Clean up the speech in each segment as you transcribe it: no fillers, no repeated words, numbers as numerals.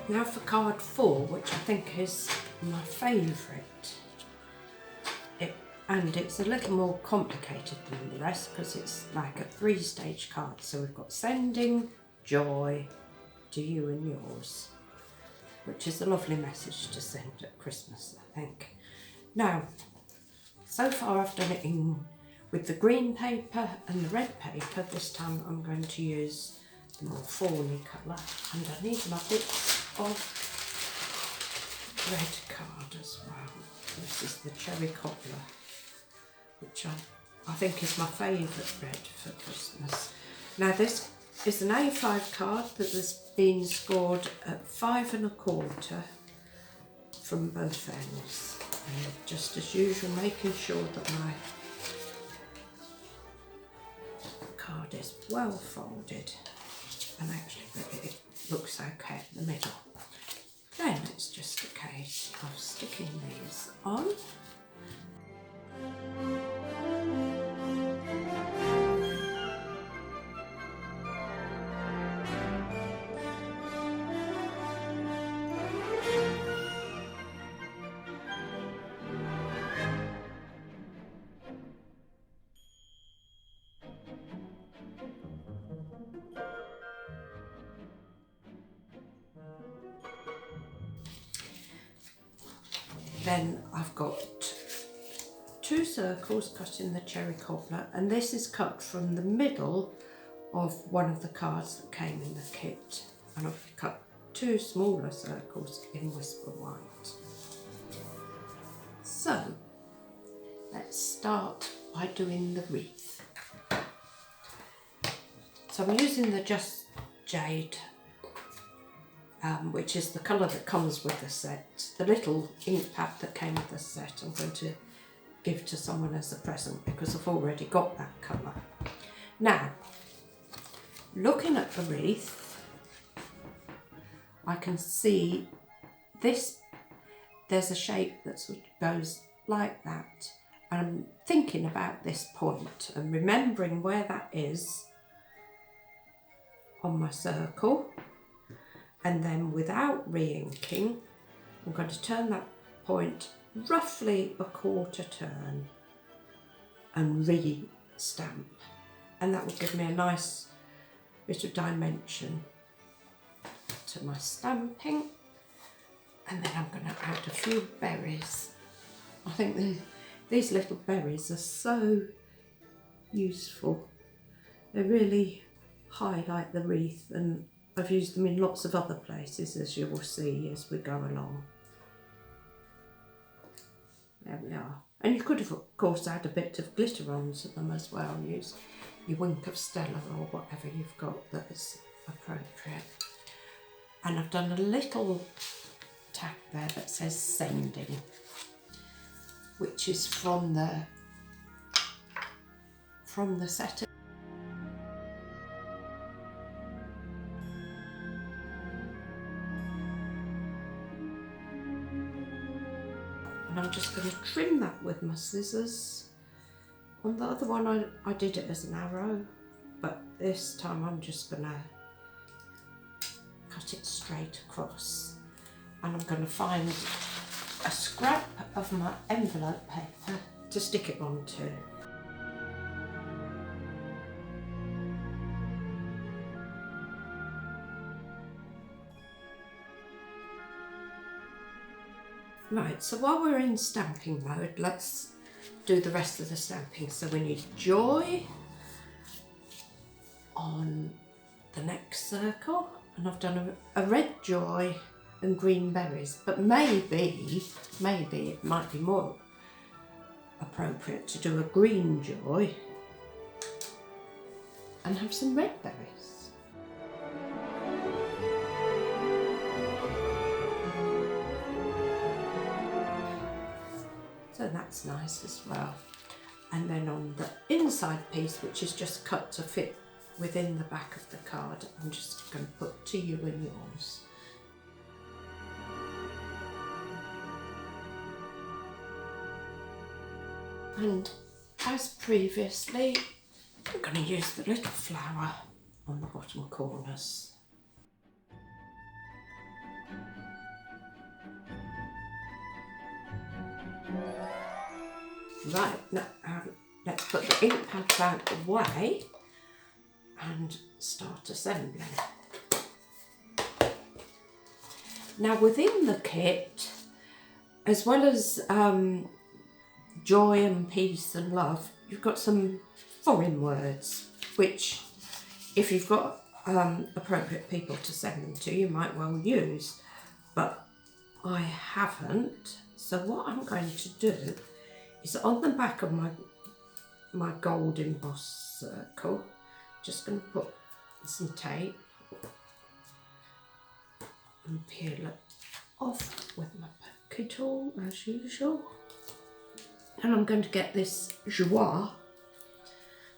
Now for card 4, which I think is my favourite. And it's a little more complicated than the rest because it's like a 3-stage card. So we've got sending joy to you and yours, which is a lovely message to send at Christmas, I think. Now, so far I've done it with the green paper and the red paper. This time I'm going to use the more fawny colour, and I need my bits of red card as well. This is the cherry cobbler, which I think is my favourite red for Christmas. Now this is an A5 card that has been scored at 5 1/4 from both ends. And just as usual, making sure that my card is well folded, and actually it looks okay in the middle. Then it's just a case of sticking these on. Then I've got 2 circles cut in the cherry cobbler, and this is cut from the middle of one of the cards that came in the kit. And I've cut 2 smaller circles in Whisper White. So let's start by doing the wreath. So I'm using the Just Jade, which is the colour that comes with the set. The little ink pad that came with the set I'm going to give to someone as a present because I've already got that colour. Now, looking at the wreath, I can see this, there's a shape that sort of goes like that. And I'm thinking about this point and remembering where that is on my circle. And then without re-inking, I'm going to turn that point roughly a 1/4 turn and re-stamp. And that will give me a nice bit of dimension to my stamping. And then I'm going to add a few berries. I think these little berries are so useful. They really highlight the wreath, and I've used them in lots of other places, as you will see as we go along. There we are. And you could have, of course, add a bit of glitter onto them as well. Use your wink of Stella or whatever you've got that is appropriate. And I've done a little tack there that says sending, which is from the set. And I'm just going to trim that with my scissors. On the other one I did it as an arrow, but this time I'm just going to cut it straight across. And I'm going to find a scrap of my envelope paper to stick it onto. Right, so while we're in stamping mode, let's do the rest of the stamping. So we need joy on the next circle, and I've done a red joy and green berries, but maybe it might be more appropriate to do a green joy and have some red berries. So that's nice as well. And then on the inside piece, which is just cut to fit within the back of the card, I'm just going to put to you and yours. And as previously, I'm going to use the little flower on the bottom corners. Right, now let's put the ink pads out the way and start assembling. Now within the kit, as well as joy and peace and love, you've got some foreign words, which if you've got appropriate people to send them to, you might well use, but I haven't. So what I'm going to do is on the back of my gold embossed circle, just going to put some tape and peel it off with my poke tool as usual. And I'm going to get this joie,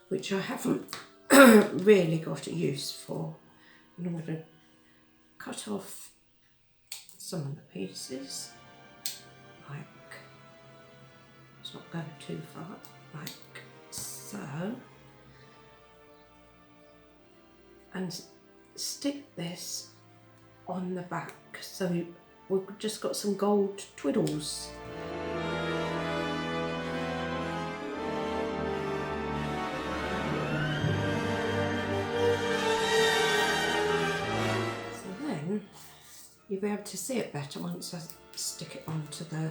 which I haven't really got a use for, and I'm going to cut off some of the pieces, like, let's not go too far, like so, and stick this on the back, so we've just got some gold twiddles. You'll be able to see it better once I stick it onto the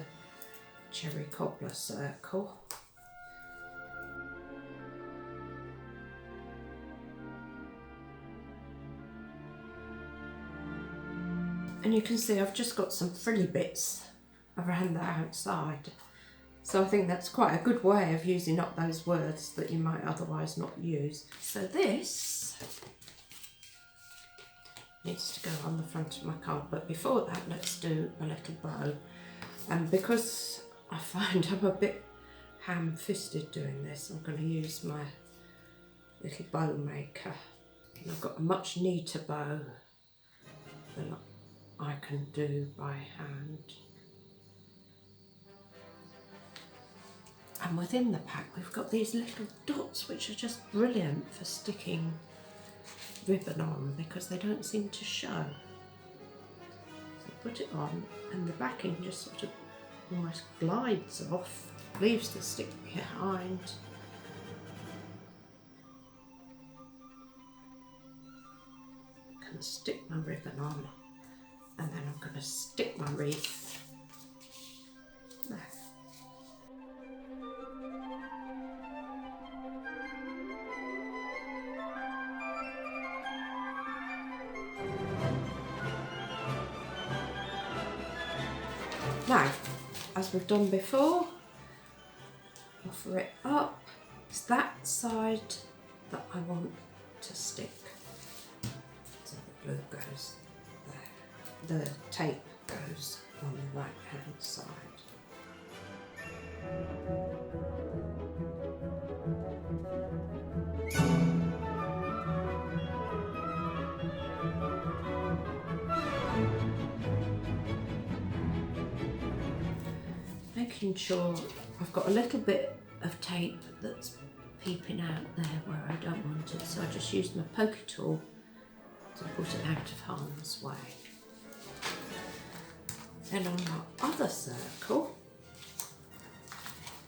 cherry cobbler circle. And you can see I've just got some frilly bits around the outside. So I think that's quite a good way of using up those words that you might otherwise not use. So this needs to go on the front of my card, but before that let's do a little bow. And because I find I'm a bit ham-fisted doing this, I'm going to use my little bow maker. And I've got a much neater bow than I can do by hand. And within the pack we've got these little dots which are just brilliant for sticking ribbon on because they don't seem to show. So put it on and the backing just sort of almost glides off, leaves the stick behind. I'm going to stick my ribbon on and then I'm going to stick my wreath there. Now, as we've done before, offer it up. It's that side that I want to stick. So the glue goes there. The tape goes on the right hand side. Making sure I've got a little bit of tape that's peeping out there where I don't want it, so I just use my pokey tool to put it out of harm's way. Then on my other circle,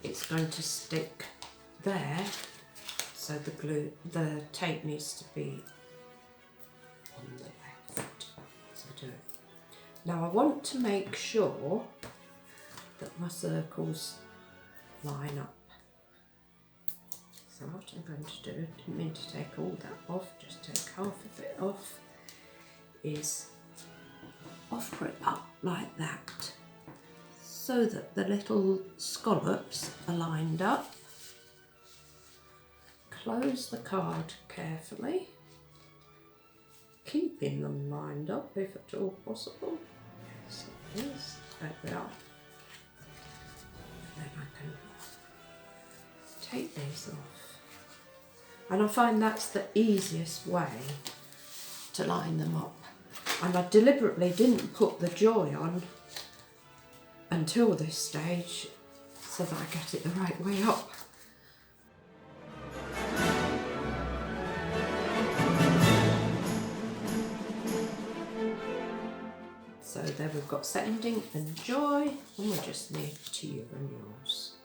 it's going to stick there, so the tape needs to be on the left. So do it. Now I want to make sure that my circles line up. So what I'm going to do, didn't mean to take all that off, just take half of it off, is offer it up like that so that the little scallops are lined up. Close the card carefully, keeping them lined up if at all possible. Yes, it is. There we are. Then I can take these off, and I find that's the easiest way to line them up. And I deliberately didn't put the joy on until this stage so that I get it the right way up. So there we've got sending and joy, and we just need to you and yours.